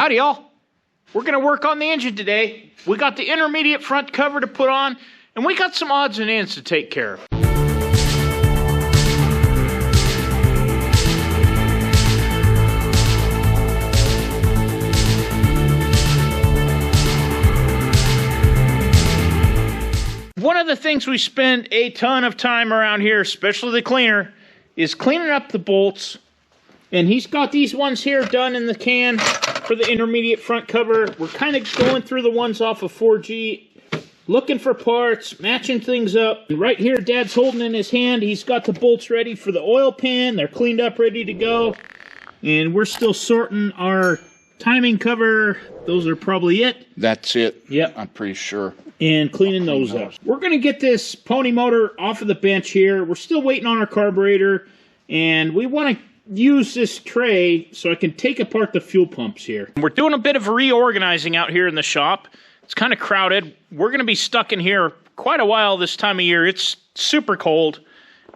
Howdy, y'all. We're going to work on the engine today. We got the intermediate front cover to put on, and we got some odds and ends to take care of. One of the things we spend a ton of time around here, especially the cleaner, is cleaning up the bolts. And he's got these ones here done in the can for the intermediate front cover. We're kind of going through the ones off of 4G, looking for parts, matching things up. And right here, Dad's holding in his hand, he's got the bolts ready for the oil pan. They're cleaned up, ready to go. And we're still sorting our timing cover. Those are probably it. That's it. Yep. I'm pretty sure. And cleaning those up. We're going to get this pony motor off of the bench here. We're still waiting on our carburetor. And we want to use this tray so I can take apart the fuel pumps here. We're doing a bit of reorganizing out here in the shop. It's kind of crowded. We're going to be stuck in here quite a while this time of year. It's super cold.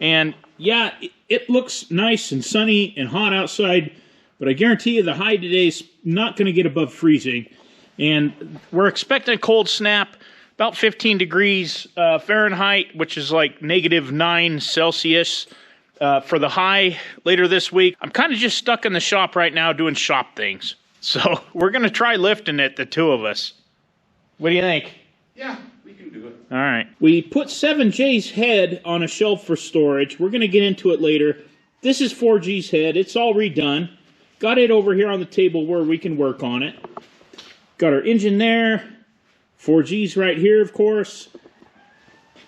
And yeah, it looks nice and sunny and hot outside. But I guarantee you the high today is not going to get above freezing. And we're expecting a cold snap. About 15 degrees Fahrenheit, which is like -9 Celsius for the high later this week. I'm kind of just stuck in the shop right now doing shop things. So we're going to try lifting it, the two of us. What do you think? Yeah, we can do it. All right. We put 7J's head on a shelf for storage. We're going to get into it later. This is 4G's head. It's all redone. Got it over here on the table where we can work on it. Got our engine there. 4G's right here, of course.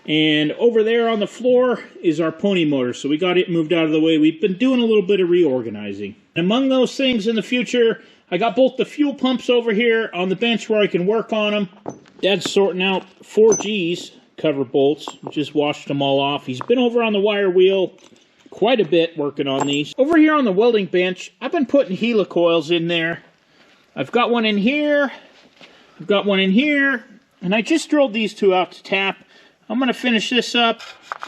And over there on the floor is our pony motor. So we got it moved out of the way. We've been doing a little bit of reorganizing. And among those things in the future, I got both the fuel pumps over here on the bench where I can work on them. Dad's sorting out 4G's cover bolts. Just washed them all off. He's been over on the wire wheel quite a bit working on these. Over here on the welding bench, I've been putting helicoils in there. I've got one in here. I've got one in here, and I just drilled these two out to tap. I'm going to finish this up,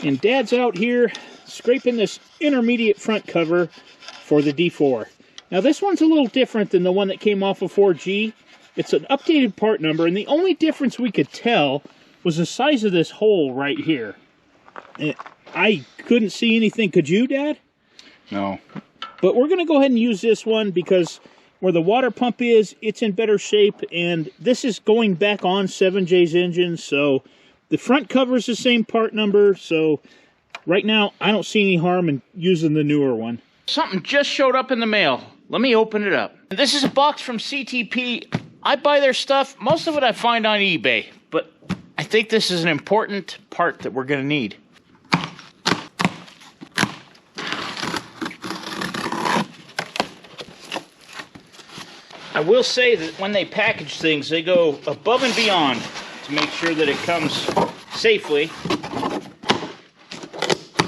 and Dad's out here scraping this intermediate front cover for the D4. Now this one's a little different than the one that came off of 4G. It's an updated part number, and the only difference we could tell was the size of this hole right here. And I couldn't see anything. Could you, Dad? No. But we're going to go ahead and use this one because where the water pump is, it's in better shape, and this is going back on 7J's engine, so the front cover is the same part number, so right now I don't see any harm in using the newer one. Something just showed up in the mail. Let me open it up. This is a box from CTP. I buy their stuff. Most of it I find on eBay, but I think this is an important part that we're going to need. I will say that when they package things, they go above and beyond to make sure that it comes safely.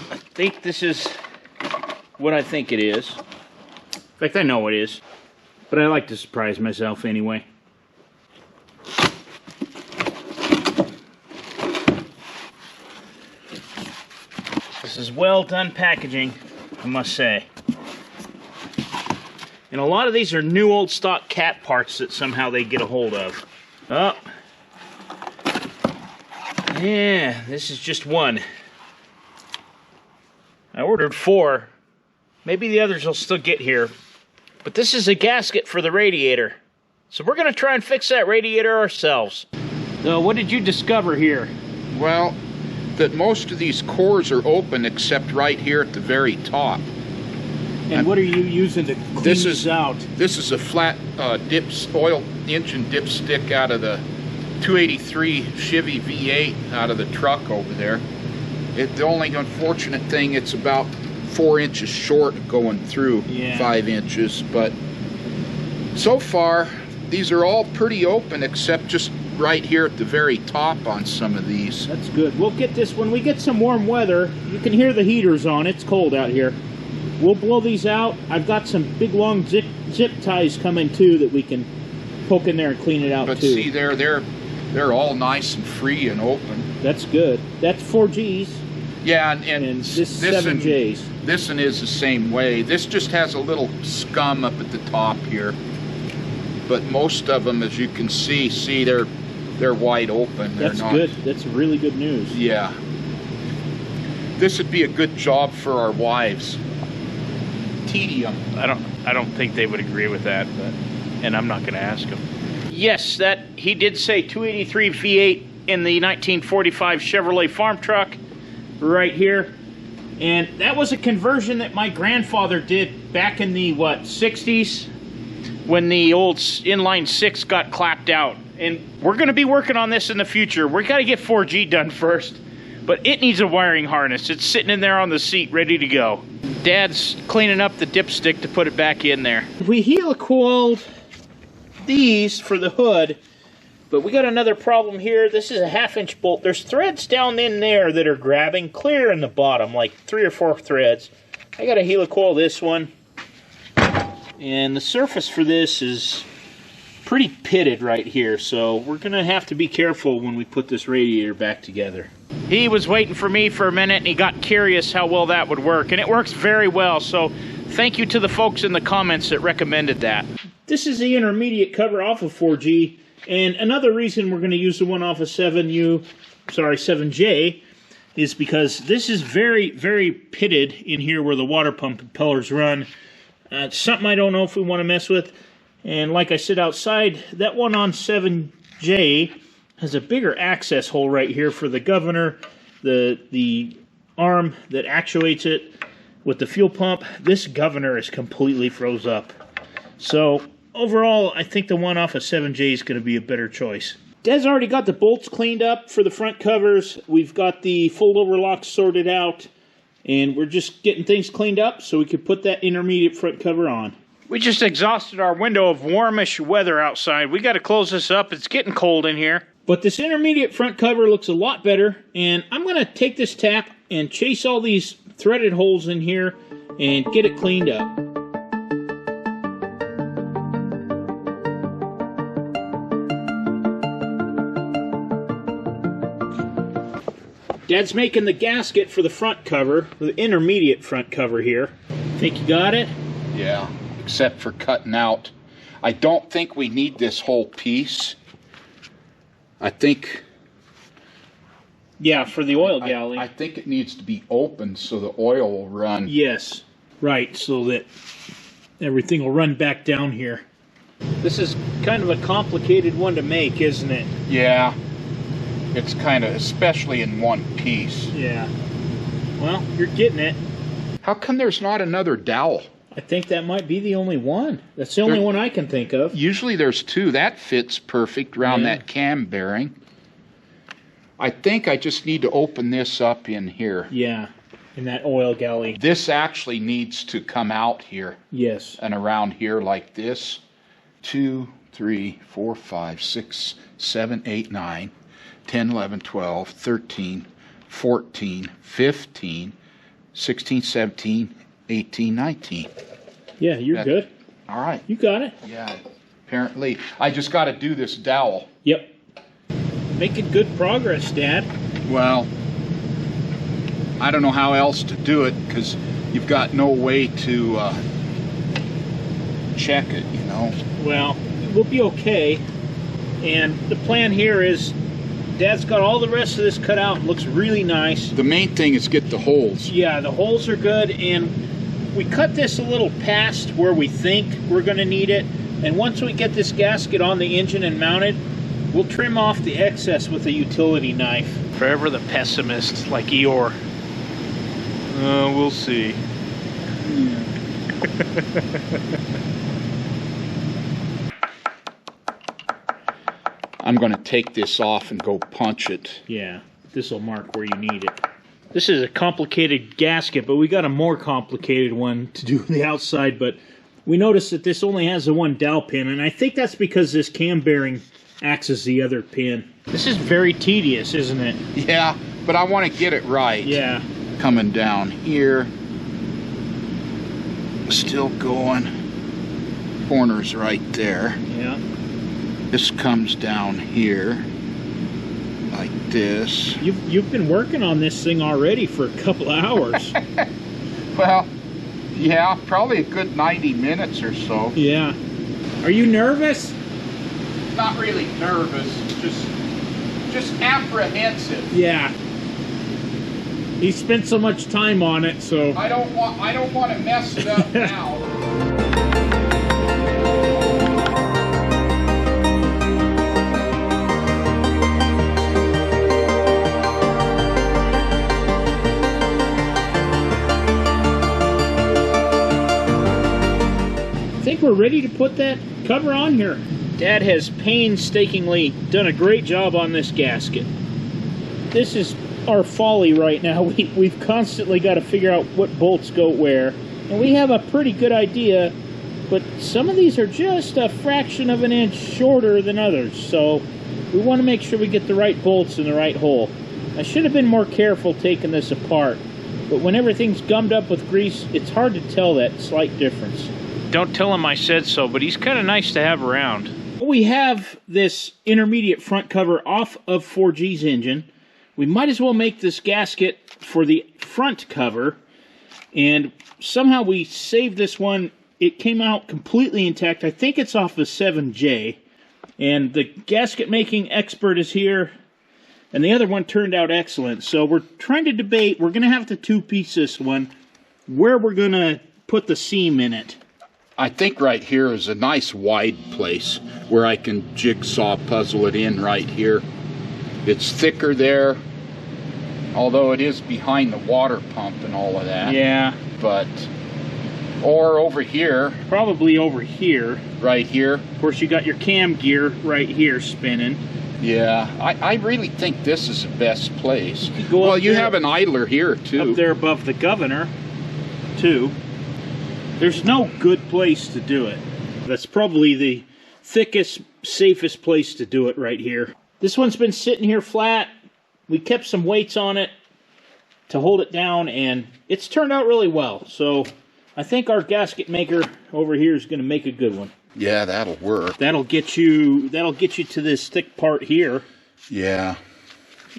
I think this is what I think it is. In fact, I know it is. But I like to surprise myself anyway. This is well done packaging, I must say. And a lot of these are new old stock cat parts that somehow they get a hold of. Oh. Yeah, this is just one. I ordered 4. Maybe the others will still get here. But this is a gasket for the radiator. So we're going to try and fix that radiator ourselves. So what did you discover here? Well, that most of these cores are open except right here at the very top. And what are you using to clean these out? This is a flat oil engine dipstick out of the 283 Chevy V8 out of the truck over there. The only unfortunate thing, it's about 4 inches short going through 5 inches. But so far, these are all pretty open except just right here at the very top on some of these. That's good. We'll get this when we get some warm weather. You can hear the heaters on. It's cold out here. We'll blow these out. I've got some big long zip ties coming too that we can poke in there and clean it out too. But see, they're all nice and free and open. That's good. That's 4G's. Yeah, and this 7J's. This one is the same way. This just has a little scum up at the top here. but most of them, as you can see they're wide open. That's good. That's really good news. Yeah. This would be a good job for our wives. Tedium. I don't think they would agree with that, but, and I'm not going to ask them. Yes, that he did say 283 V8 in the 1945 Chevrolet farm truck right here. And that was a conversion that my grandfather did back in the, what, 60s? When the old inline 6 got clapped out. And we're going to be working on this in the future. We got to get 4G done first. But it needs a wiring harness. It's sitting in there on the seat, ready to go. Dad's cleaning up the dipstick to put it back in there. We helicoiled these for the hood, but we got another problem here. This is a 1/2-inch bolt. There's threads down in there that are grabbing clear in the bottom, like 3 or 4 threads. I got to helicoil this one. And the surface for this is pretty pitted right here, so we're going to have to be careful when we put this radiator back together. He was waiting for me for a minute, and he got curious how well that would work, and it works very well, so thank you to the folks in the comments that recommended that. This is the intermediate cover off of 4G, and another reason we're going to use the one off of 7J, is because this is very, very pitted in here where the water pump impellers run. It's something I don't know if we want to mess with. And like I said outside, that one on 7J has a bigger access hole right here for the governor, the arm that actuates it with the fuel pump. This governor is completely froze up. So overall, I think the one off of 7J is going to be a better choice. Dad's already got the bolts cleaned up for the front covers. We've got the fold-over locks sorted out. And we're just getting things cleaned up so we could put that intermediate front cover on. We just exhausted our window of warmish weather outside. We got to close this up. It's getting cold in here. But this intermediate front cover looks a lot better. And I'm going to take this tap and chase all these threaded holes in here and get it cleaned up. Dad's making the gasket for the front cover, the intermediate front cover here. Think you got it? Yeah, except for cutting out. I don't think we need this whole piece. I think... Yeah, for the oil galley. I think it needs to be open so the oil will run. Yes, right, so that everything will run back down here. This is kind of a complicated one to make, isn't it? Yeah. It's kind of, especially in one piece. Yeah. Well, you're getting it. How come there's not another dowel? I think that might be the only one. That's the only one I can think of. Usually there's two. That fits perfect around that cam bearing. I think I just need to open this up in here. Yeah, in that oil galley. This actually needs to come out here. Yes. And around here like this. 2, 3, 4, 5, 6, 7, 8, 9. 10, 11, 12, 13, 14, 15, 16, 17, 18, 19. Yeah, you're good. All right. You got it. Yeah, apparently. I just got to do this dowel. Yep. Making good progress, Dad. Well, I don't know how else to do it because you've got no way to check it, you know. Well, we'll be okay. And the plan here is Dad's got all the rest of this cut out. It looks really nice. The main thing is get the holes. Yeah, the holes are good, and we cut this a little past where we think we're going to need it. And once we get this gasket on the engine and mounted, we'll trim off the excess with a utility knife. Forever the pessimist, like Eeyore. We'll see. I'm going to take this off and go punch it. Yeah, this will mark where you need it. This is a complicated gasket, but we got a more complicated one to do on the outside, but we noticed that this only has the one dowel pin, and I think that's because this cam bearing acts as the other pin. This is very tedious, isn't it? Yeah, but I want to get it right. Yeah. Coming down here. Still going. Corner's right there. Yeah. This comes down here. Like this. You've been working on this thing already for a couple of hours. Well, yeah, probably a good 90 minutes or so. Yeah. Are you nervous? Not really nervous, just apprehensive. Yeah. He spent so much time on it, so I don't want to mess it up now. I think we're ready to put that cover on here. Dad has painstakingly done a great job on this gasket. This is our folly right now. We've constantly got to figure out what bolts go where. And we have a pretty good idea, but some of these are just a fraction of an inch shorter than others. So we want to make sure we get the right bolts in the right hole. I should have been more careful taking this apart, but when everything's gummed up with grease, it's hard to tell that slight difference. Don't tell him I said so, but he's kind of nice to have around. We have this intermediate front cover off of 4G's engine. We might as well make this gasket for the front cover, and somehow we saved this one. It came out completely intact. I think it's off of 7J, and the gasket making expert is here, and the other one turned out excellent. So we're trying to debate, we're going to have to two-piece this one, where we're going to put the seam in it. I think right here is a nice wide place where I can jigsaw puzzle it in right here. It's thicker there, although it is behind the water pump and all of that. Yeah. But, or over here. Probably over here. Right here. Of course, you got your cam gear right here spinning. Yeah, I really think this is the best place. Well, you have an idler here, too. Up there above the governor, too. There's no good place to do it. That's probably the thickest, safest place to do it right here. This one's been sitting here flat. We kept some weights on it to hold it down, and it's turned out really well. So I think our gasket maker over here is going to make a good one. Yeah, that'll work. That'll get you to this thick part here. Yeah.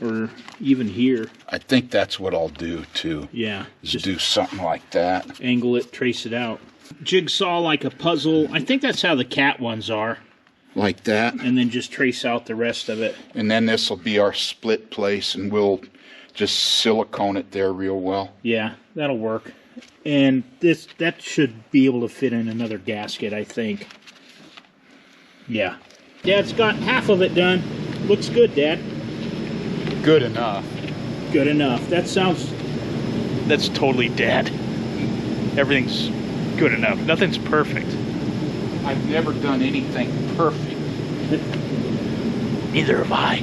Or even here. I think that's what I'll do too. Yeah. Just do something like that. Angle it, trace it out. Jigsaw like a puzzle. I think that's how the cat ones are. Like that. And then just trace out the rest of it. And then this will be our split place, and we'll just silicone it there real well. Yeah, that'll work. And that should be able to fit in another gasket, I think. Yeah. Dad's got half of it done. Looks good, Dad. Good enough. Good enough. That's totally Dad. Everything's good enough. Nothing's perfect. I've never done anything perfect. Neither have I.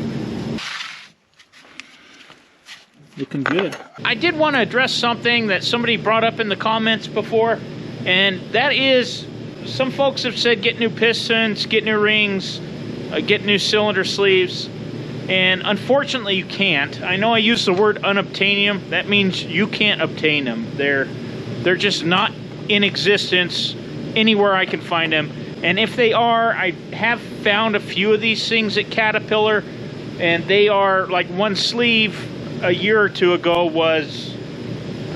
Looking good. I did want to address something that somebody brought up in the comments before, and that is, some folks have said get new pistons, get new rings, get new cylinder sleeves, and unfortunately you can't. I know I used the word unobtainium. That means you can't obtain them. They're just not in existence anywhere I can find them. And if they are, I have found a few of these things at Caterpillar, and they are like one sleeve a year or two ago was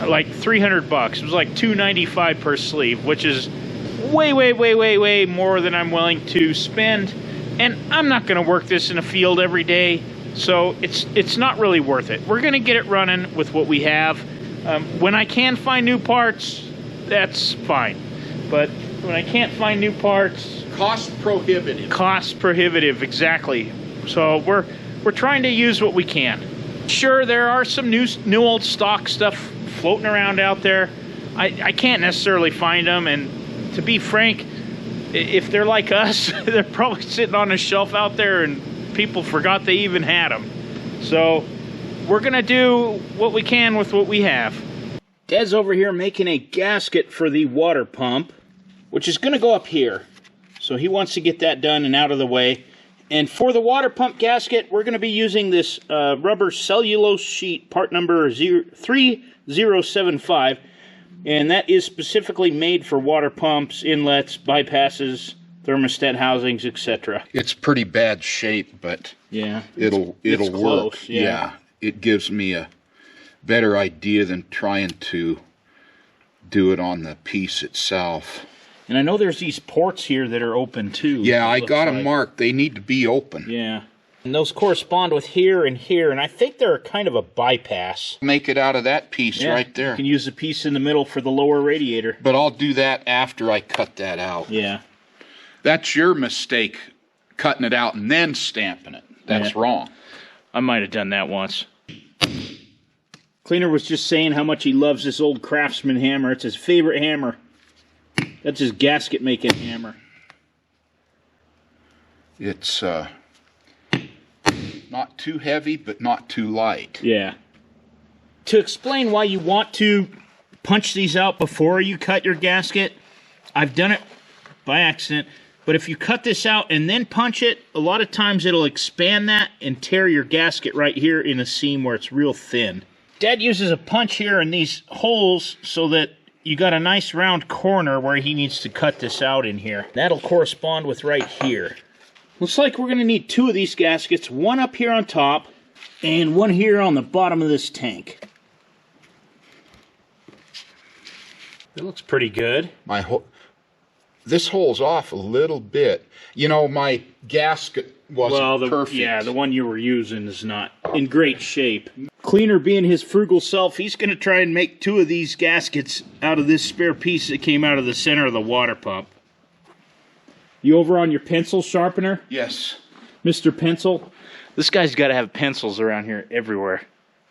like $300. It was like $295 per sleeve, which is way more than I'm willing to spend. And I'm not going to work this in a field every day, so it's not really worth it. We're going to get it running with what we have. When I can find new parts, that's fine. But when I can't find new parts... Cost prohibitive. Cost prohibitive, exactly. So we're trying to use what we can. Sure, there are some new old stock stuff floating around out there. I can't necessarily find them, and to be frank, if they're like us, they're probably sitting on a shelf out there and people forgot they even had them. So we're going to do what we can with what we have. Dad's over here making a gasket for the water pump, which is going to go up here. So he wants to get that done and out of the way. And for the water pump gasket, we're going to be using this rubber cellulose sheet, part number 3075. And that is specifically made for water pumps, inlets, bypasses, thermostat housings, etc. It's pretty bad shape, but yeah, it'll work. Close, yeah. It gives me a better idea than trying to do it on the piece itself. And I know there's these ports here that are open too. Yeah, I got them marked. They need to be open. Yeah. And those correspond with here, and I think they're kind of a bypass. Make it out of that piece right there. You can use the piece in the middle for the lower radiator. But I'll do that after I cut that out. Yeah. That's your mistake, cutting it out and then stamping it. That's wrong. I might have done that once. Cleaner was just saying how much he loves this old Craftsman hammer. It's his favorite hammer. That's his gasket making hammer. It's not too heavy, but not too light. Yeah. To explain why you want to punch these out before you cut your gasket, I've done it by accident, but if you cut this out and then punch it, a lot of times it'll expand that and tear your gasket right here in a seam where it's real thin. Dad uses a punch here in these holes so that you got a nice round corner where he needs to cut this out in here. That'll correspond with right here. Looks like we're going to need 2 of these gaskets, one up here on top and one here on the bottom of this tank. That looks pretty good. This hole's off a little bit. You know, my gasket wasn't perfect. Yeah, the one you were using is not in great shape. Cleaner being his frugal self, he's going to try and make 2 of these gaskets out of this spare piece that came out of the center of the water pump. You over on your pencil sharpener? Yes. Mr. Pencil? This guy's got to have pencils around here everywhere.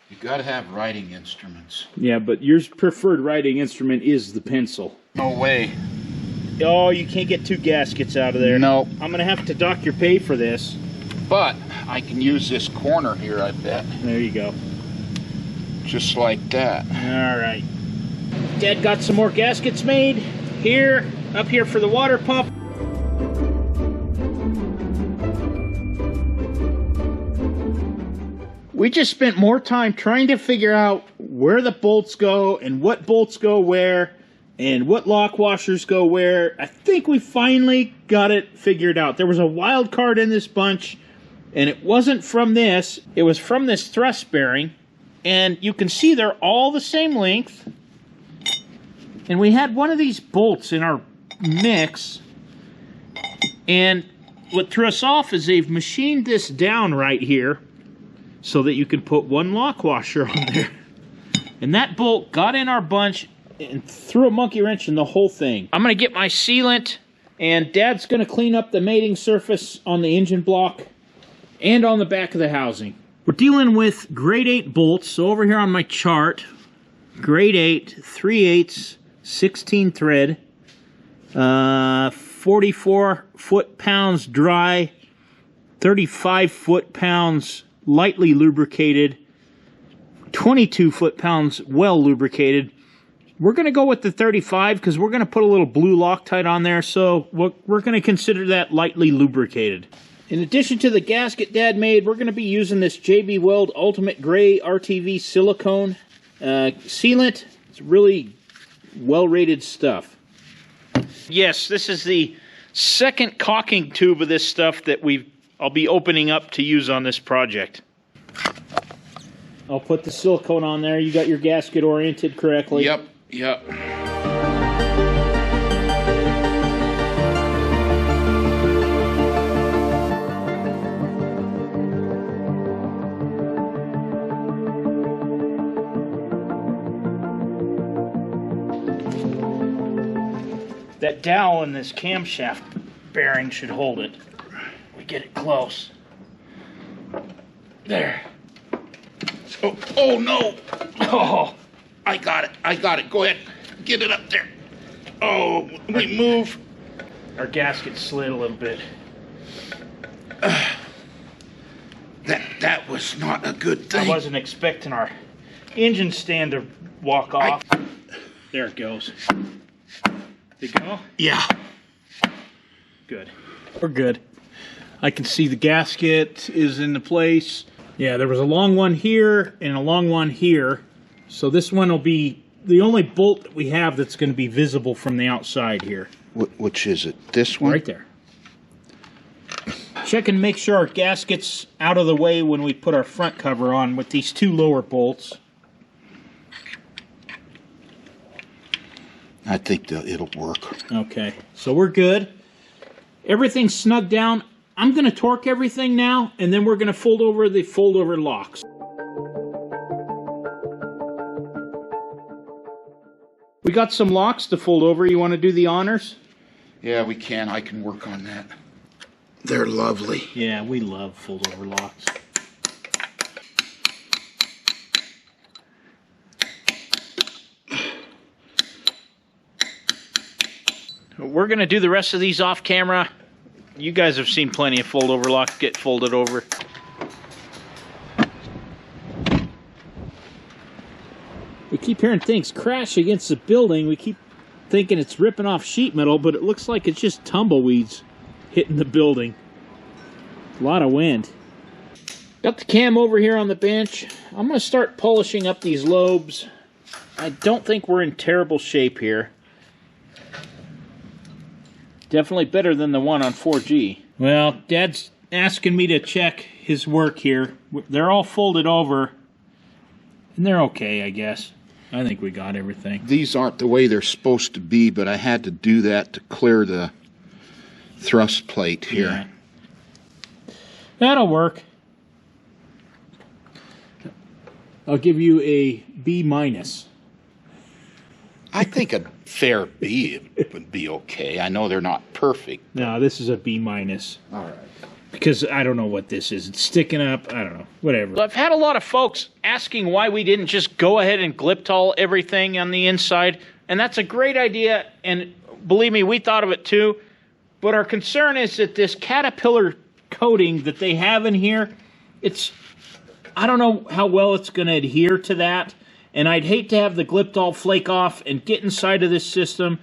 You got to have writing instruments. Yeah, but your preferred writing instrument is the pencil. No way. Oh, you can't get 2 gaskets out of there. No. I'm going to have to dock your pay for this. But I can use this corner here, I bet. There you go. Just like that. All right. Dad got some more gaskets made here, up here for the water pump. We just spent more time trying to figure out where the bolts go and what bolts go where and what lock washers go where. I think we finally got it figured out. There was a wild card in this bunch, and it wasn't from this. It was from this thrust bearing, and you can see they're all the same length. And we had one of these bolts in our mix, and what threw us off is they've machined this down right here so that you can put one lock washer on there. And that bolt got in our bunch and threw a monkey wrench in the whole thing. I'm going to get my sealant, and Dad's going to clean up the mating surface on the engine block and on the back of the housing. We're dealing with grade 8 bolts. So over here on my chart, grade 8, 3/8, 16 thread, 44 foot-pounds dry, 35 foot-pounds lightly lubricated, 22 foot-pounds well lubricated. We're going to go with the 35 because we're going to put a little blue Loctite on there, so we're going to consider that lightly lubricated. In addition to the gasket Dad made, we're going to be using this JB Weld Ultimate Gray RTV silicone sealant. It's really well-rated stuff. Yes, this is the second caulking tube of this stuff that I'll be opening up to use on this project. I'll put the silicone on there. You got your gasket oriented correctly? Yep, yep. That dowel in this camshaft bearing should hold it. We get it close. There. Oh no! Oh, I got it. Go ahead. Get it up there. Oh, we move. our gasket slid a little bit. That was not a good thing. I wasn't expecting our engine stand to walk off. There it goes. Did it go? Yeah. Good. We're good. I can see the gasket is in the place. Yeah, there was a long one here and a long one here. So this one will be the only bolt that we have that's going to be visible from the outside here. Which is it? This one? Right there. Check and make sure our gasket's out of the way when we put our front cover on with these two lower bolts. I think it'll work. Okay, so we're good. Everything's snug down. I'm going to torque everything now, and then we're going to fold over the fold-over locks. We got some locks to fold over. You want to do the honors? Yeah, we can. I can work on that. They're lovely. Yeah, we love fold-over locks. We're going to do the rest of these off camera. You guys have seen plenty of fold-over locks get folded over. We keep hearing things crash against the building. We keep thinking it's ripping off sheet metal, but it looks like it's just tumbleweeds hitting the building. A lot of wind. Got the cam over here on the bench. I'm going to start polishing up these lobes. I don't think we're in terrible shape here. Definitely better than the one on 4G. Well, Dad's asking me to check his work here. They're all folded over, and they're okay, I guess. I think we got everything. These aren't the way they're supposed to be, but I had to do that to clear the thrust plate here. Yeah. That'll work. I'll give you a B-. I think a fair B would be okay. I know they're not perfect. No, this is a B-. All right. Because I don't know what this is. It's sticking up. I don't know. Whatever. I've had a lot of folks asking why we didn't just go ahead and Gliptol everything on the inside. And that's a great idea. And believe me, we thought of it too. But our concern is that this Caterpillar coating that they have in here, I don't know how well it's going to adhere to that. And I'd hate to have the Gliptol flake off and get inside of this system.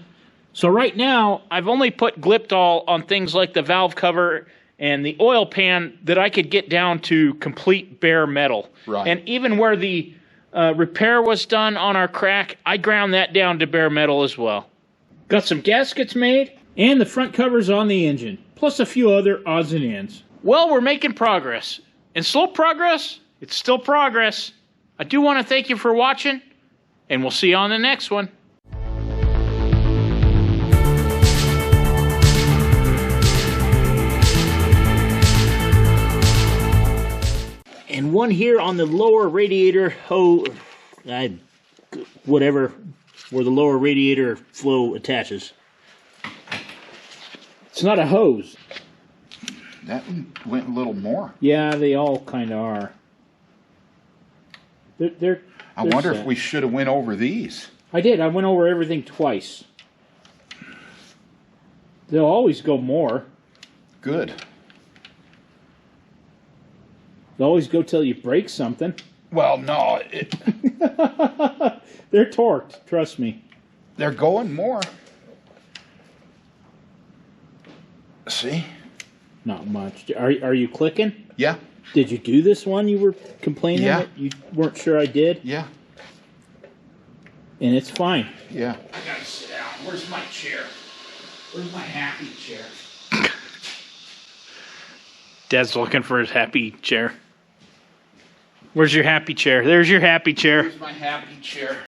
So right now, I've only put Gliptol on things like the valve cover and the oil pan that I could get down to complete bare metal. Right. And even where the repair was done on our crack, I ground that down to bare metal as well. Got some gaskets made, and the front covers on the engine, plus a few other odds and ends. Well, we're making progress. And slow progress, it's still progress. I do want to thank you for watching, and we'll see you on the next one. And one here on the lower radiator hose, whatever, where the lower radiator flow attaches. It's not a hose. That went a little more. Yeah, they all kind of are. I wonder if we should have went over these. I did. I went over everything twice. They'll always go more. Good. They'll always go till you break something. Well, no. They're torqued, trust me. They're going more. See? Not much. Are you clicking? Yeah. Did you do this one you were complaining Yeah. that you weren't sure I did? Yeah. And it's fine. Yeah. I gotta sit down. Where's my chair? Where's my happy chair? Dad's looking for his happy chair. Where's your happy chair? There's your happy chair. Here's my happy chair.